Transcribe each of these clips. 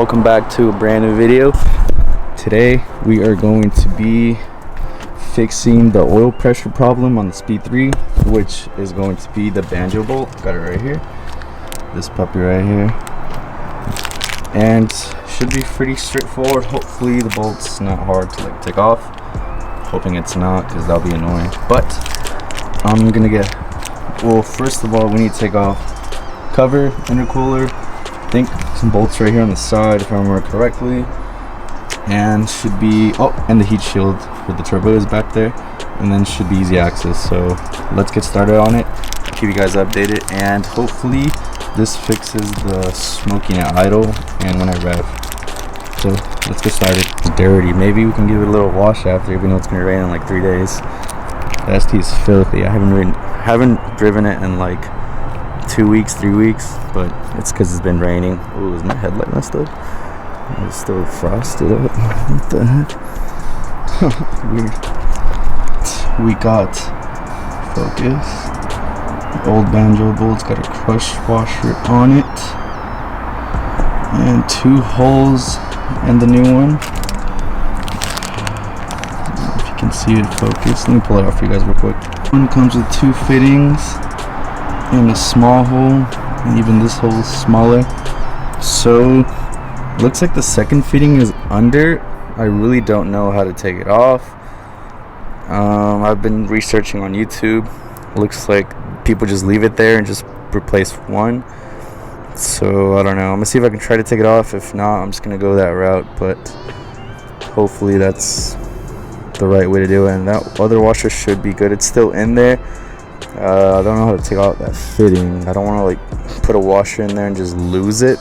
Welcome back to a brand new video. Today we are going to be fixing the oil pressure problem on the Speed 3, which is going to be the Banjo bolt. Got it right here, this puppy right here, and should be pretty straightforward. Hopefully the bolt's not hard to take off. Hoping it's not, because that'll be annoying. But I'm gonna get, well, first of all we need to take off cover, intercooler, I think some bolts right here on the side if I remember correctly, and should be, oh, and the heat shield for the turbo is back there, and then should be easy access. So let's get started on it, keep you guys updated, and hopefully this fixes the smoking at idle and when I rev. So let's get started. It's dirty. Maybe we can give it a little wash after, even though it's gonna rain in like 3 days. The ST is filthy. I haven't driven it in like 2 weeks, 3 weeks, but it's because it's been raining. Ooh, is my headlight messed up? It's still frosted up. What the heck? Weird. We got focus. Old Banjo bolt's got a crush washer on it, and 2 holes and the new one. If you can see it focus, let me pull it out for you guys real quick. One comes with 2 fittings and a small hole, and even this hole is smaller. So looks like the second fitting is under. I really don't know how to take it off. I've been researching on YouTube. Looks like people just leave it there and just replace one. So I don't know. I'm gonna see if I can try to take it off. If not, I'm just gonna go that route, but hopefully that's the right way to do it. And that other washer should be good. It's still in there. I don't know how to take out that fitting. I don't want to like put a washer in there and just lose it.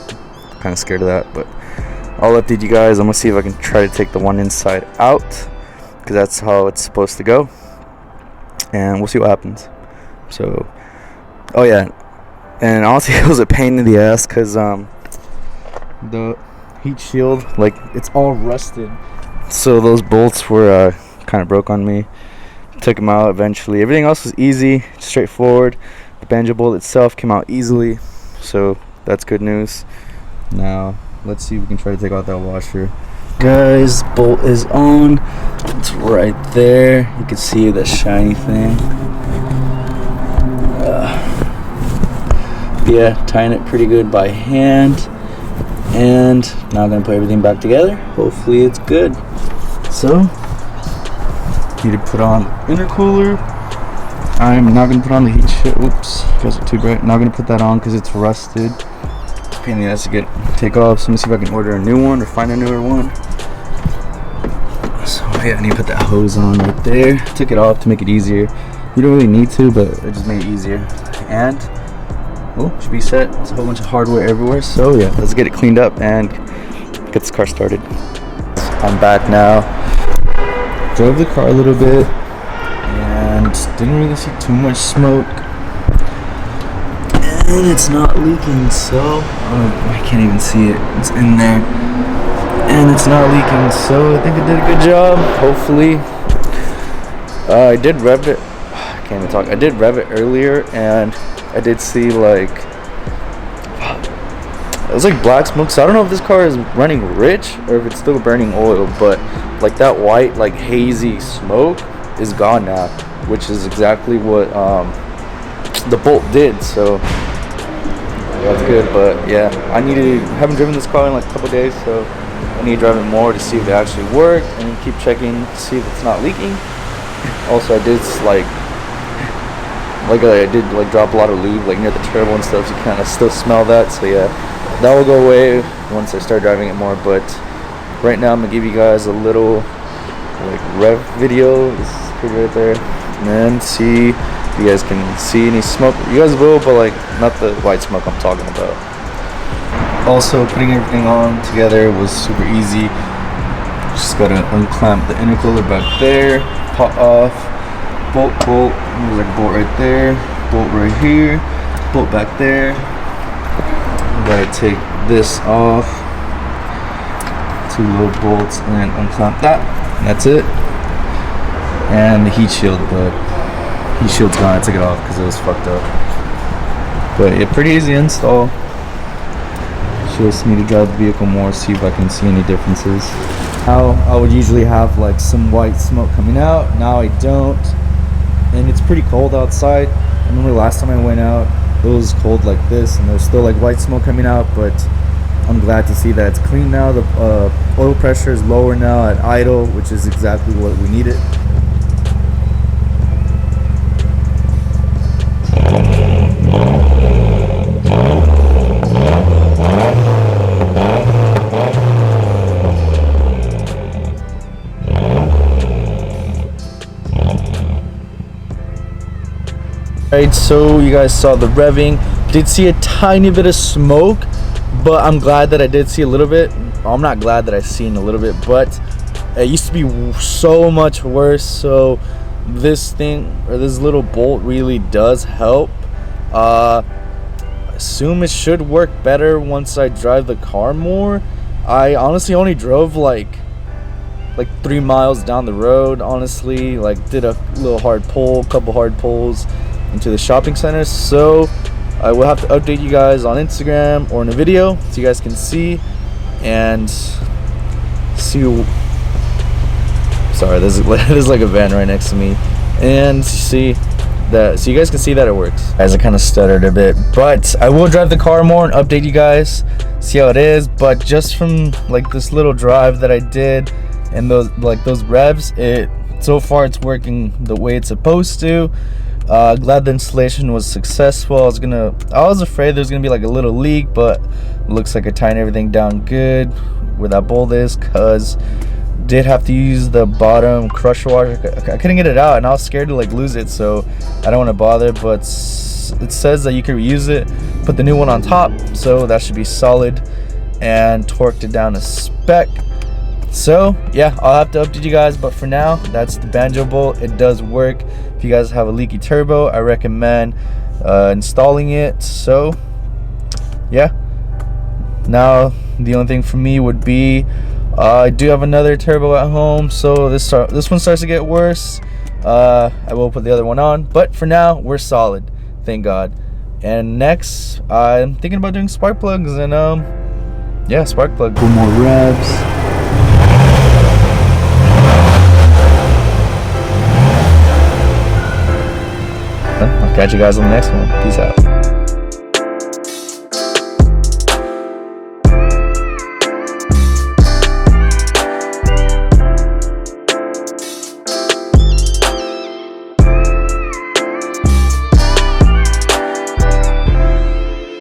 I'm kind of scared of that, but I'll update you guys. I'm gonna see if I can try to take the one inside out, because that's how it's supposed to go, and we'll see what happens. So, oh yeah, and honestly it was a pain in the ass because the heat shield, like, it's all rusted, so those bolts were kind of broke on me. Took them out eventually. Everything else was easy, straightforward. The Banjo bolt itself came out easily, so that's good news. Now let's see if we can try to take out that washer. Guys, bolt is on. It's right there. You can see the shiny thing. Yeah, tying it pretty good by hand, and now I'm gonna put everything back together. Hopefully it's good. So need to put on the intercooler. I'm not gonna put on the heat shield. Oops, you guys are too bright. Not gonna put that on because it's rusted. It's a pain in the ass to take off. So let me see if I can order a new one or find a newer one. So yeah, I need to put that hose on right there. Took it off to make it easier. You don't really need to, but it just made it easier. And oh, should be set. There's a whole bunch of hardware everywhere. So yeah, let's get it cleaned up and get this car started. I'm back now. Drove the car a little bit and didn't really see too much smoke, and it's not leaking, so I can't even see it. It's in there and it's not leaking, so I think I did a good job. Hopefully. I did rev it. I can't even talk. I did rev it earlier, and I did see like it was like black smoke. So I don't know if this car is running rich or if it's still burning oil, but like that white, like hazy smoke is gone now, which is exactly what the bolt did. So that's good. But yeah, haven't driven this car in like a couple days, so I need to drive it more to see if it actually worked, and keep checking to see if it's not leaking. Also, I did I did drop a lot of lube like near the turbo and stuff, so you kind of still smell that. So yeah, that will go away once I start driving it more. But right now I'm gonna give you guys a little like rev video. This is pretty right there, and then see if you guys can see any smoke. You guys will, but like not the white smoke I'm talking about. Also, putting everything on together was super easy. Just gotta unclamp the intercooler back there, pop off, bolt, there's like a bolt right there, bolt right here, bolt back there. Gotta take this off, 2 little bolts, and then unclamp that, and that's it. And the heat shield, but heat shield's gone. I took it off because it was fucked up. But yeah, pretty easy install. just need to drive the vehicle more, see if I can see any differences. Now I would usually have like some white smoke coming out. Now I don't, and it's pretty cold outside. I remember last time I went out, it was cold like this, and there's still like white smoke coming out, but I'm glad to see that it's clean now. The oil pressure is lower now at idle, which is exactly what we needed. Alright, so you guys saw the revving. Did see a tiny bit of smoke, but I'm glad that I did see a little bit. I'm not glad that I seen a little bit, but it used to be so much worse. So this thing, or this little bolt, really does help. I assume it should work better once I drive the car more. I honestly only drove like 3 miles down the road, honestly. Like, did a little hard pull, couple hard pulls into the shopping center. So I will have to update you guys on Instagram or in a video so you guys can see and see. Sorry, there's like a van right next to me, and see that, so you guys can see that it works. As I kind of stuttered a bit, but I will drive the car more and update you guys, see how it is. But just from like this little drive that I did and those revs, so far it's working the way it's supposed to. Glad the installation was successful. I was afraid there's gonna be like a little leak, but it looks like I tightened everything down good where that bolt is, cause did have to use the bottom crusher washer. I couldn't get it out, and I was scared to like lose it, so I don't want to bother. But it says that you can reuse it, put the new one on top, so that should be solid, and torqued it down to spec. So yeah, I'll have to update you guys, but for now, that's the Banjo bolt. It does work. If you guys have a leaky turbo, I recommend installing it. So yeah, now the only thing for me would be I do have another turbo at home, so this one starts to get worse. I will put the other one on, but for now we're solid, thank God. And next I'm thinking about doing spark plugs, and yeah, spark plug. Couple more revs. I'll catch you guys on the next one. Peace out.